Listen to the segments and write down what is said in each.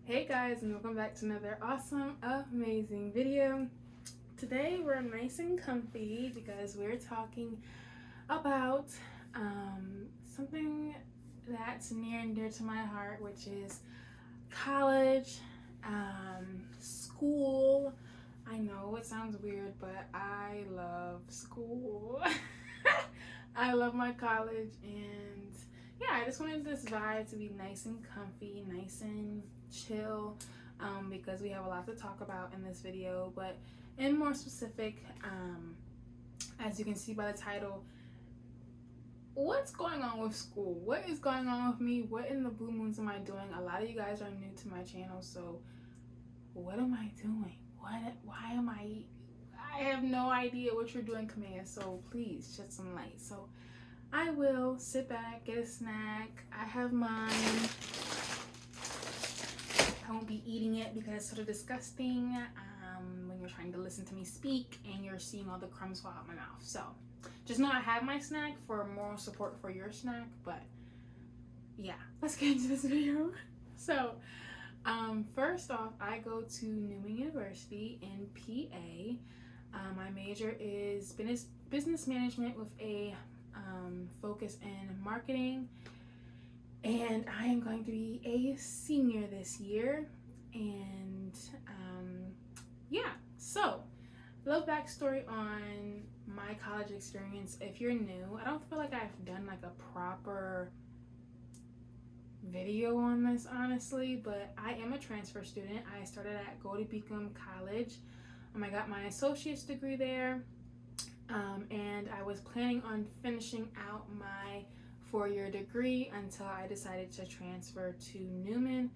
Hey guys, and welcome back to another awesome, amazing video. Today we're nice and comfy because we're talking about something that's near and dear to my heart, which is college, school. I know it sounds weird, but I love school. I love my college, and yeah, I just wanted this vibe to be nice and comfy, nice and chill, because we have a lot to talk about in this video. But in more specific, as you can see by the title, what's going on with school? What is going on with me? What in the blue moons am I doing? A lot of you guys are new to my channel, so what am I doing? Why am I have no idea what you're doing, Kimaya, so please shed some light. So I will sit back, get a snack. I have mine. I won't be eating it because it's sort of disgusting when you're trying to listen to me speak and you're seeing all the crumbs fall out my mouth. So just know I have my snack for moral support for your snack. But yeah, let's get into this video. So first off, I go to Newman University in PA. My major is business management with a focus in marketing, and I am going to be a senior this year. And yeah, so a little backstory on my college experience. If you're new, I don't feel like I've done like a proper video on this, honestly, but I am a transfer student. I started at Beacom College. I got my associate's degree there, and I was planning on finishing out my 4-year degree until I decided to transfer to Newman.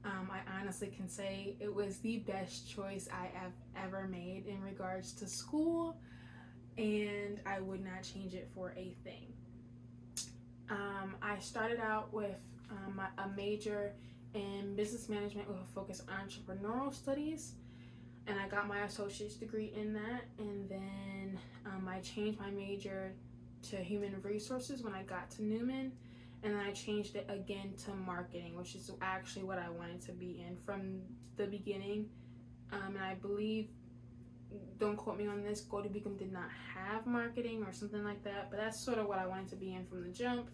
I honestly can say it was the best choice I have ever made in regards to school, and I would not change it for a thing. I started out with a major in business management with a focus on entrepreneurial studies, and I got my associate's degree in that. And then I changed my major to human resources when I got to Newman, and then I changed it again to marketing, which is actually what I wanted to be in from the beginning. And I believe, don't quote me on this, Beacom did not have marketing or something like that, but that's sort of what I wanted to be in from the jump.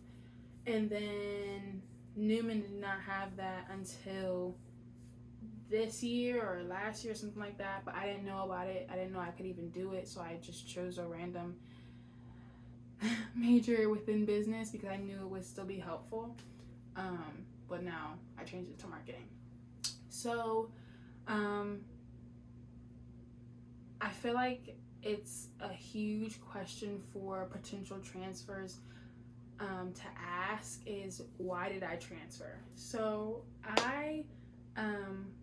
And then Newman did not have that until this year or last year, something like that, but I didn't know about it. I didn't know I could even do it, so I just chose a random major within business because I knew it would still be helpful. But now I changed it to marketing. So I feel like it's a huge question for potential transfers to ask is, why did I transfer? So I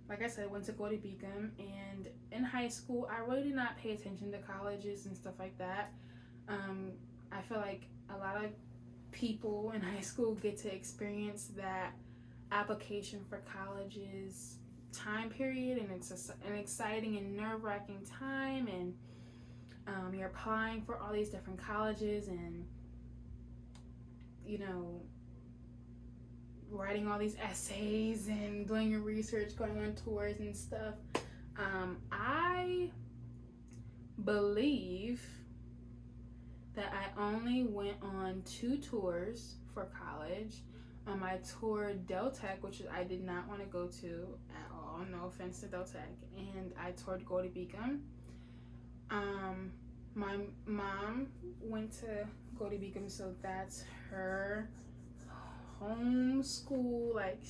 like I said, went to Beacom, and in high school I really did not pay attention to colleges and stuff like that. I feel like a lot of people in high school get to experience that application for colleges time period, and it's an exciting and nerve-wracking time, and you're applying for all these different colleges, and you know, writing all these essays and doing your research, going on tours and stuff. I believe that I only went on 2 tours for college. I toured Del Tech, which I did not want to go to at all, no offense to Del Tech, and I toured Beacom. My mom went to Beacom, so that's her home school, like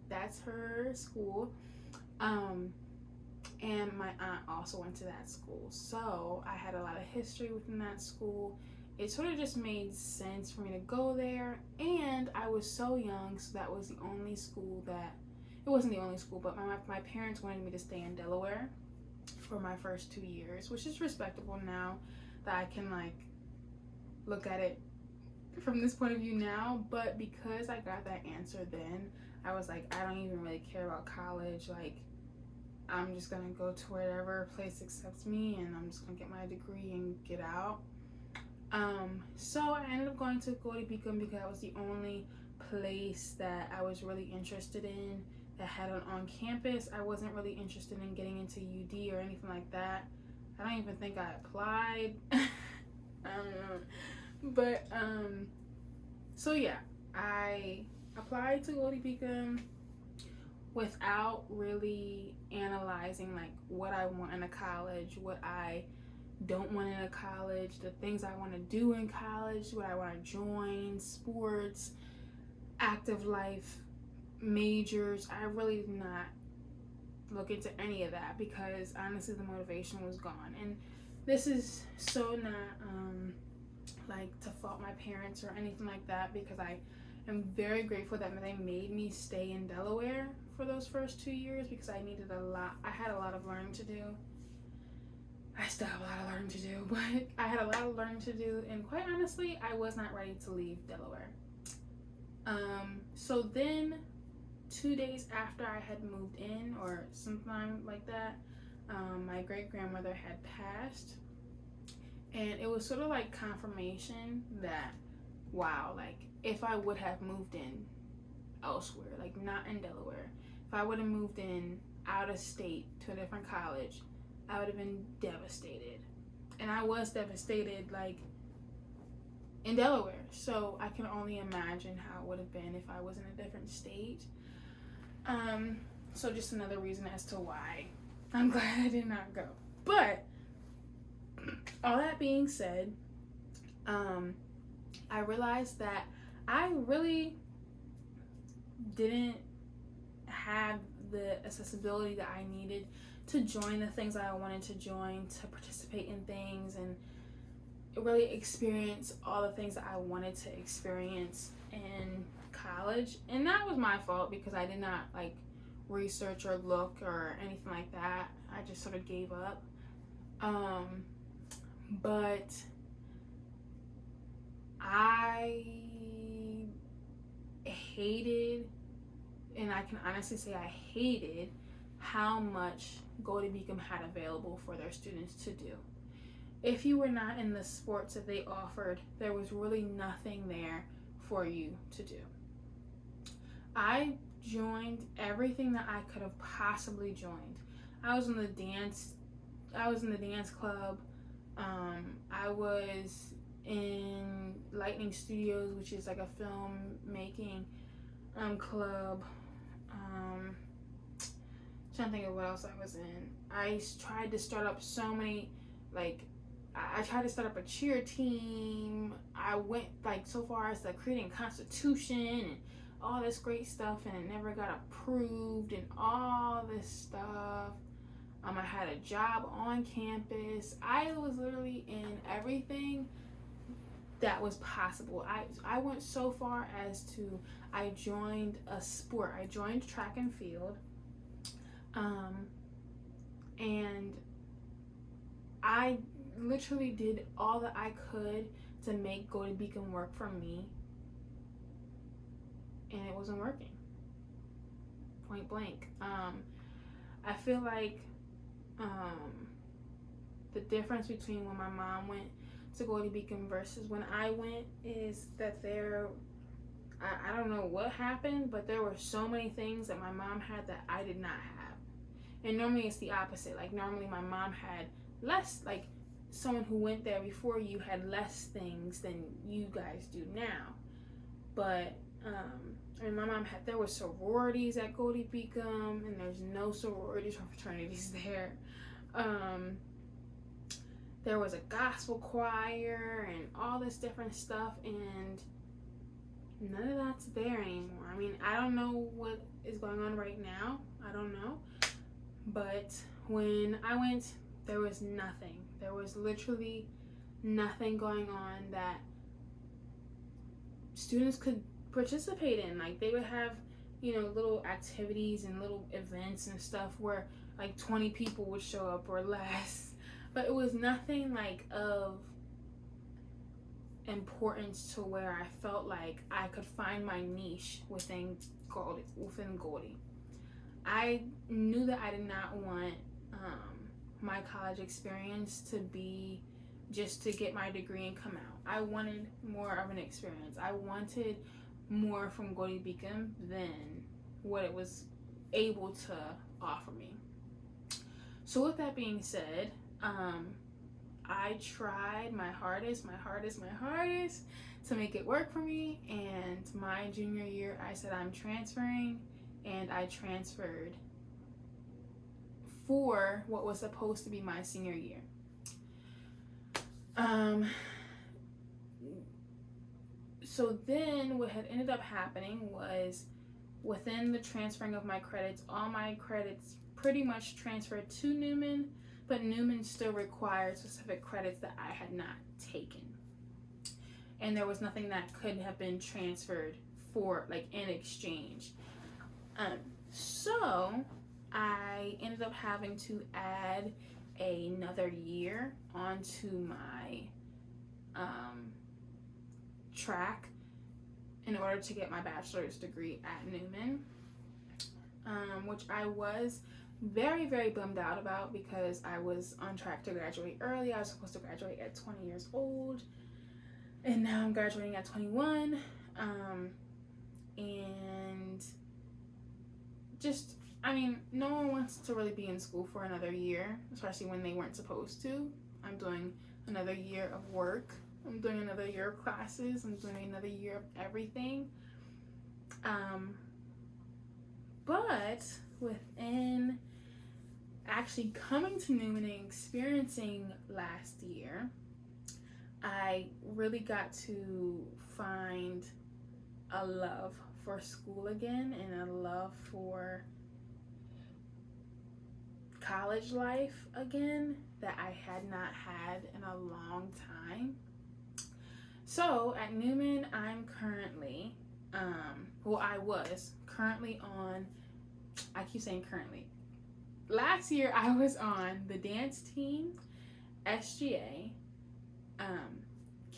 that's her school. And my aunt also went to that school, so I had a lot of history within that school. It sort of just made sense for me to go there, and I was so young, so that was the only school that, it wasn't the only school, but my parents wanted me to stay in Delaware for my first 2 years, which is respectable now that I can like look at it from this point of view now. But because I got that answer then, I was like, I don't even really care about college. Like, I'm just gonna go to wherever place accepts me, and I'm just gonna get my degree and get out. So I ended up going to Beacom because that was the only place that I was really interested in that had it on campus. I wasn't really interested in getting into UD or anything like that. I don't even think I applied. I don't know. But, so yeah, I applied to Goldie Beacon without really analyzing like what I want in a college, what I don't want in a college, the things I want to do in college, what I want to join, sports, active life, majors. I really did not look into any of that because honestly the motivation was gone. And this is so not like to fault my parents or anything like that, because I am very grateful that they made me stay in Delaware for those first 2 years, because I needed a lot. I had a lot of learning to do. I still have a lot of learning to do, but I had a lot of learning to do, and quite honestly, I was not ready to leave Delaware. So then 2 days after I had moved in, or sometime like that, my great-grandmother had passed, and it was sort of like confirmation that, wow, like if I would have moved in elsewhere, like not in Delaware, if I would have moved in out of state to a different college, I would have been devastated. And I was devastated, like, in Delaware. So I can only imagine how it would have been if I was in a different state. So just another reason as to why I'm glad I did not go. But all that being said, I realized that I really didn't have the accessibility that I needed to join the things that I wanted to join, to participate in things, and really experience all the things that I wanted to experience in college. And that was my fault because I did not like research or look or anything like that. I just sort of gave up. But I hated, and I can honestly say I hated, how much Goldie Beacon had available for their students to do. If you were not in the sports that they offered, there was really nothing there for you to do. I joined everything that I could have possibly joined. I was in the dance club. I was in Lightning Studios, which is like a film making club. Trying to think of what else I was in. I tried to start up so many, like, I tried to start up a cheer team. I went like so far as like creating a constitution and all this great stuff, and it never got approved and all this stuff. I had a job on campus. I was literally in everything that was possible. I went so far as to, I joined a sport. I joined track and field. And I literally did all that I could to make Goldie Beacon work for me, and it wasn't working. Point blank. I feel like the difference between when my mom went to Goldie Beacon versus when I went is that I don't know what happened, but there were so many things that my mom had that I did not have. And normally it's the opposite. Like normally my mom had less, like someone who went there before you had less things than you guys do now. But I mean, my mom had, there were sororities at Goldie Beacon, and there's no sororities or fraternities there. There was a gospel choir and all this different stuff, and none of that's there anymore. I mean, I don't know what is going on right now. I don't know. But when I went, there was nothing. There was literally nothing going on that students could participate in. Like they would have, you know, little activities and little events and stuff where like 20 people would show up or less. But it was nothing like of importance to where I felt like I could find my niche within Goldie. I knew that I did not want my college experience to be just to get my degree and come out. I wanted more of an experience. I wanted more from Goldie Beacon than what it was able to offer me. So with that being said, I tried my hardest to make it work for me, and my junior year I said I'm transferring, and I transferred for what was supposed to be my senior year. So then what had ended up happening was, within the transferring of my credits, all my credits pretty much transferred to Newman, but Newman still required specific credits that I had not taken. And there was nothing that could have been transferred for, like, in exchange. So I ended up having to add another year onto my track in order to get my bachelor's degree at Newman, which I was very, very bummed out about, because I was on track to graduate early. I was supposed to graduate at 20 years old, and now I'm graduating at 21. And just, I mean, no one wants to really be in school for another year, especially when they weren't supposed to. I'm doing another year of work. I'm doing another year of classes. I'm doing another year of everything. But within actually coming to Newman and experiencing last year, I really got to find a love for school again, and a love for college life again that I had not had in a long time. So at Newman, I'm currently, I was currently on, I keep saying currently. Last year I was on the dance team, SGA,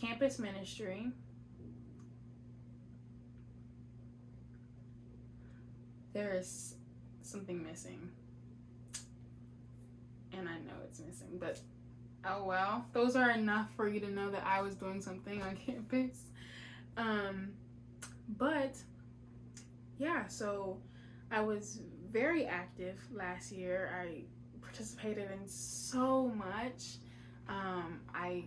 campus ministry, there is something missing, and I know it's missing, but oh well. Those are enough for you to know that I was doing something on campus. But yeah, so I was very active last year. I participated in so much. I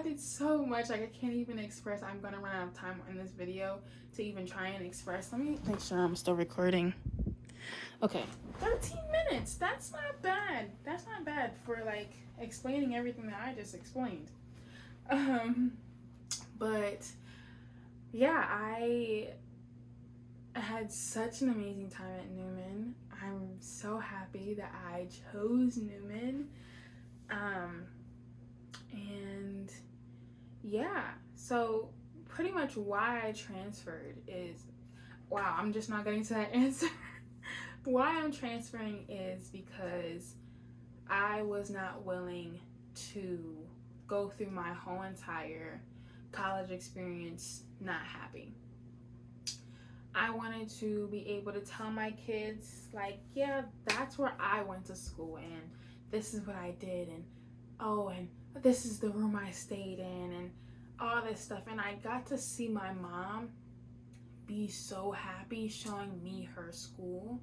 did so much, like I can't even express. I'm gonna run out of time in this video to even try and express. Let me make sure I'm still recording. Okay, 13 minutes. That's not bad. That's not bad for like explaining everything that I just explained. But yeah, I had such an amazing time at Newman. I'm so happy that I chose Newman. And yeah, so pretty much why I transferred is, wow, I'm just not getting to that answer. Why I'm transferring is because I was not willing to go through my whole entire college experience not happy. I wanted to be able to tell my kids, like, yeah, that's where I went to school, and this is what I did, and oh, and this is the room I stayed in, and all this stuff. And I got to see my mom be so happy showing me her school,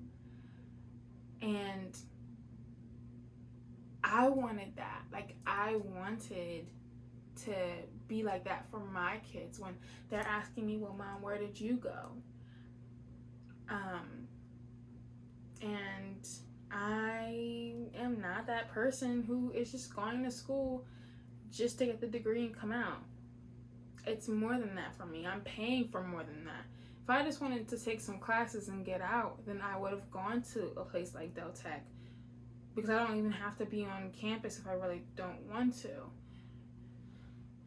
and I wanted that. Like, I wanted to be like that for my kids when they're asking me, well, Mom, where did you go? And I am not that person who is just going to school just to get the degree and come out. It's more than that for me. I'm paying for more than that. If I just wanted to take some classes and get out, then I would have gone to a place like Del Tech, because I don't even have to be on campus if I really don't want to.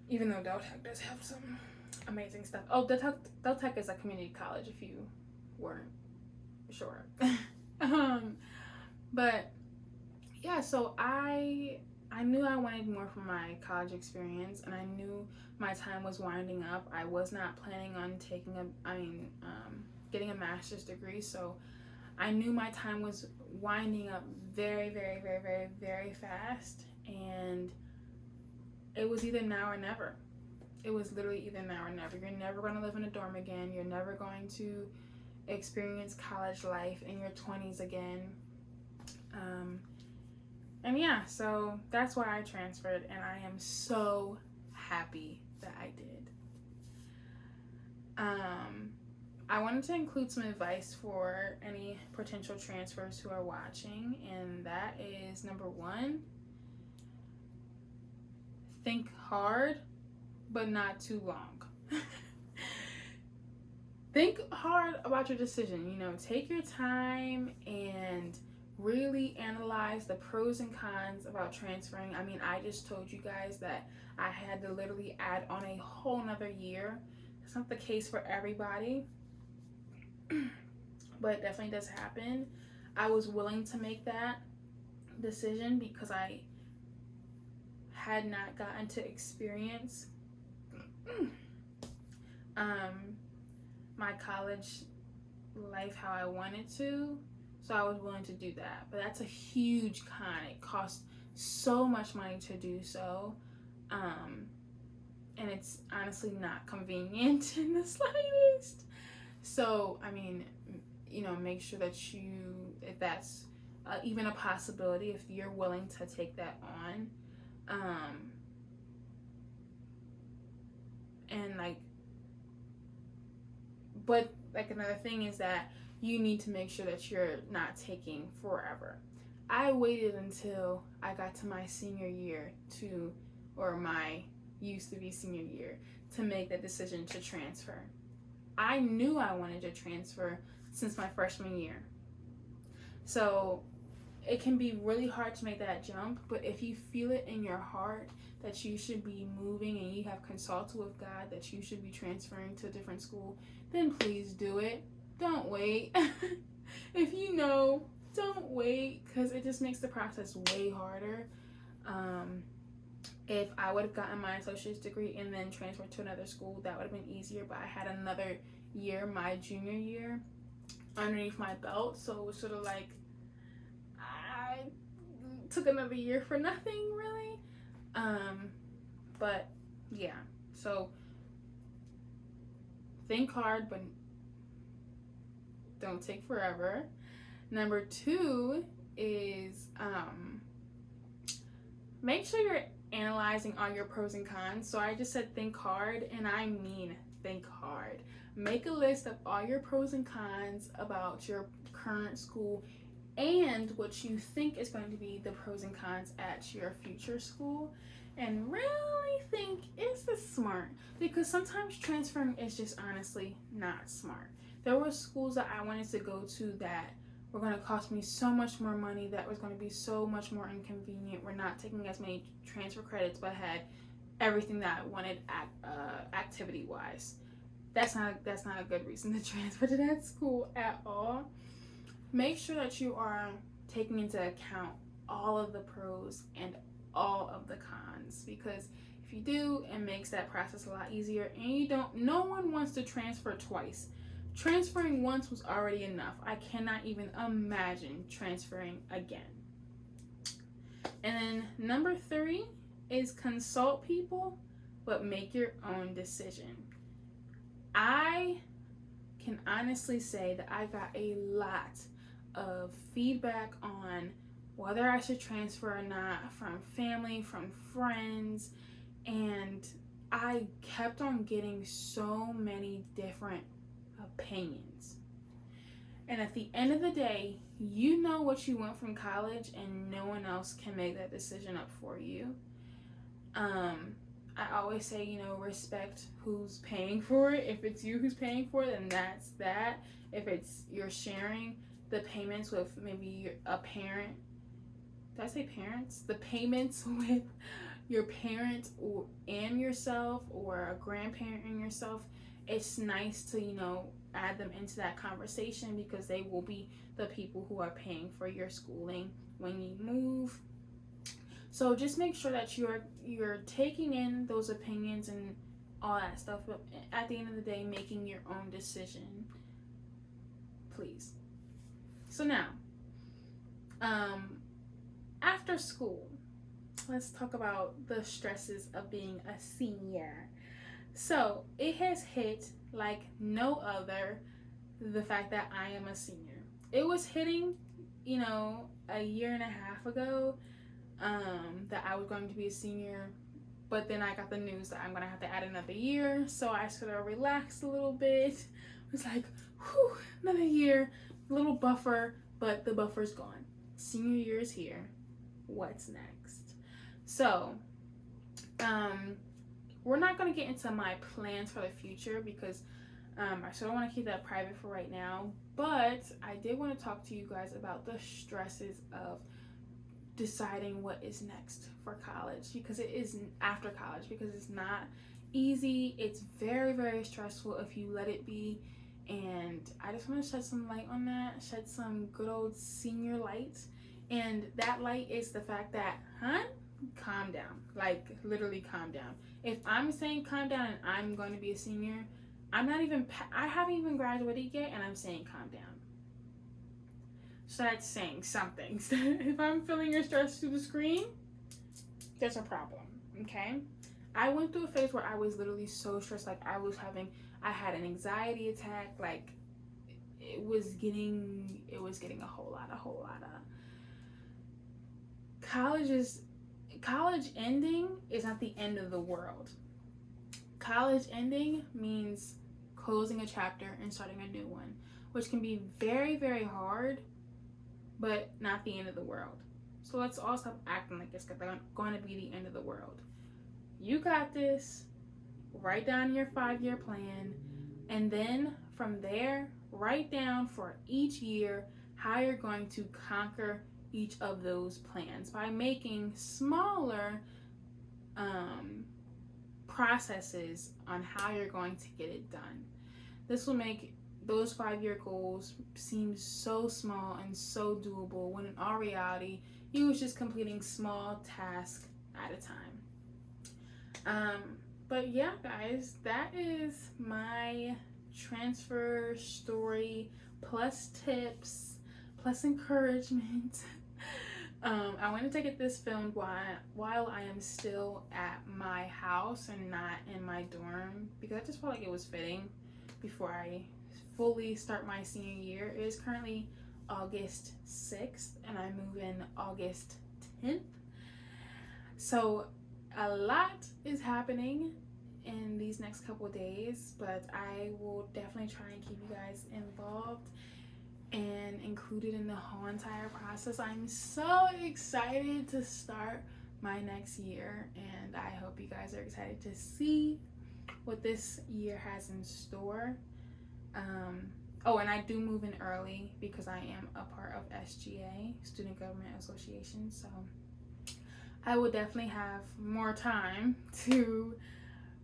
Even though Del Tech does have some amazing stuff. Oh, Del Tech is a community college, if you weren't sure. But yeah, so I knew I wanted more from my college experience, and I knew my time was winding up. I was not planning on getting a master's degree, so I knew my time was winding up very, very, very, very, very fast, and it was either now or never. It was literally either now or never. You're never going to live in a dorm again. You're never going to experience college life in your 20s again. And yeah, so that's why I transferred, and I am so happy that I did. I wanted to include some advice for any potential transfers who are watching, and that is number 1, think hard, but not too long. Think hard about your decision. Take your time and really analyze the pros and cons about transferring. I mean, I just told you guys that I had to literally add on a whole nother year. It's not the case for everybody, but it definitely does happen. I was willing to make that decision because I had not gotten to experience my college life how I wanted to, so I was willing to do that. But that's a huge con. It costs so much money to do so, and it's honestly not convenient in the slightest. So I mean, make sure that if that's even a possibility, if you're willing to take that on, but another thing is that you need to make sure that you're not taking forever. I waited until I got to my senior year or my used to be senior year, to make that decision to transfer. I knew I wanted to transfer since my freshman year. So it can be really hard to make that jump, but if you feel it in your heart that you should be moving and you have consulted with God that you should be transferring to a different school, then please do it. Don't wait. If you know, don't wait, because it just makes the process way harder. If I would have gotten my associate's degree and then transferred to another school, that would have been easier, but I had another year, my junior year, underneath my belt, so it was sort of like I took another year for nothing, really. But yeah, so think hard, but don't take forever. Number 2 is make sure you're analyzing all your pros and cons. So I just said think hard, and I mean think hard. Make a list of all your pros and cons about your current school and what you think is going to be the pros and cons at your future school, and really think, is this smart? Because sometimes transferring is just honestly not smart. There were schools that I wanted to go to that were going to cost me so much more money, that was going to be so much more inconvenient. We're not taking as many transfer credits, but had everything that I wanted activity wise. That's not a good reason to transfer to that school at all. Make sure that you are taking into account all of the pros and all of the cons, because if you do, it makes that process a lot easier. And no one wants to transfer twice. Transferring once was already enough. I cannot even imagine transferring again. And then number 3 is consult people, but make your own decision. I can honestly say that I got a lot of feedback on whether I should transfer or not from family, from friends, and I kept on getting so many different opinions. And at the end of the day, you know what you want from college, and no one else can make that decision up for you. I always say, respect who's paying for it. If it's you who's paying for it, then that's that. If it's you're sharing the payments with maybe a parent, did I say parents? The payments with your parent and yourself, or a grandparent and yourself, it's nice to, add them into that conversation, because they will be the people who are paying for your schooling when you move. So just make sure that you're taking in those opinions and all that stuff, but at the end of the day, making your own decision, please. So now, After school, let's talk about the stresses of being a senior. So it has hit like no other, the fact that I am a senior. It was hitting, you know, a year and a half ago, that I was going to be a senior, but then I got the news that I'm gonna have to add another year, so I sort of relaxed a little bit. It was like, whew, another year, a little buffer, but the buffer's gone. Senior year is here. What's next? So, we're not gonna get into my plans for the future because I sort of want to keep that private for right now, but I did want to talk to you guys about the stresses of deciding what is next for college, because it is after college, because it's not easy. It's very, very stressful if you let it be. And I just want to shed some light on that, shed some good old senior light. And that light is the fact that, calm down. Like, literally calm down. If I'm saying calm down and I'm going to be a senior, I haven't even graduated yet, and I'm saying calm down. So that's saying something. If I'm feeling your stress through the screen, there's a problem, okay? I went through a phase where I was literally so stressed, like I had an anxiety attack, like it was getting a whole lot of college ending is not the end of the world. College ending means closing a chapter and starting a new one, which can be very, very hard, but not the end of the world. So let's all stop acting like it's going to be the end of the world. You got this. Write down your 5-year plan, and then from there, write down for each year how you're going to conquer each of those plans by making smaller processes on how you're going to get it done. This will make those 5-year goals seem so small and so doable, when in all reality, you was just completing small tasks at a time. But yeah, guys, that is my transfer story, plus tips, plus encouragement. I wanted to get this filmed while I am still at my house and not in my dorm, because I just felt like it was fitting before I fully start my senior year. It is currently August 6th, and I move in August 10th. So a lot is happening in these next couple of days, but I will definitely try and keep you guys involved and included in the whole entire process. I'm so excited to start my next year, and I hope you guys are excited to see what this year has in store. And I do move in early because I am a part of SGA, Student Government Association, so I will definitely have more time to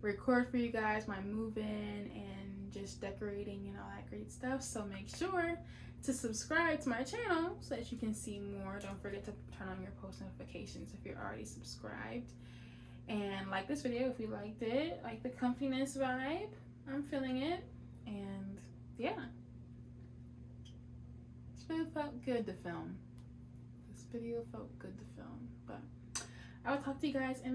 record for you guys my move-in and just decorating and all that great stuff. So make sure to subscribe to my channel so that you can see more. Don't forget to turn on your post notifications if you're already subscribed. And like this video if you liked it. Like the comfiness vibe. I'm feeling it. And yeah. This video felt good to film. But I will talk to you guys in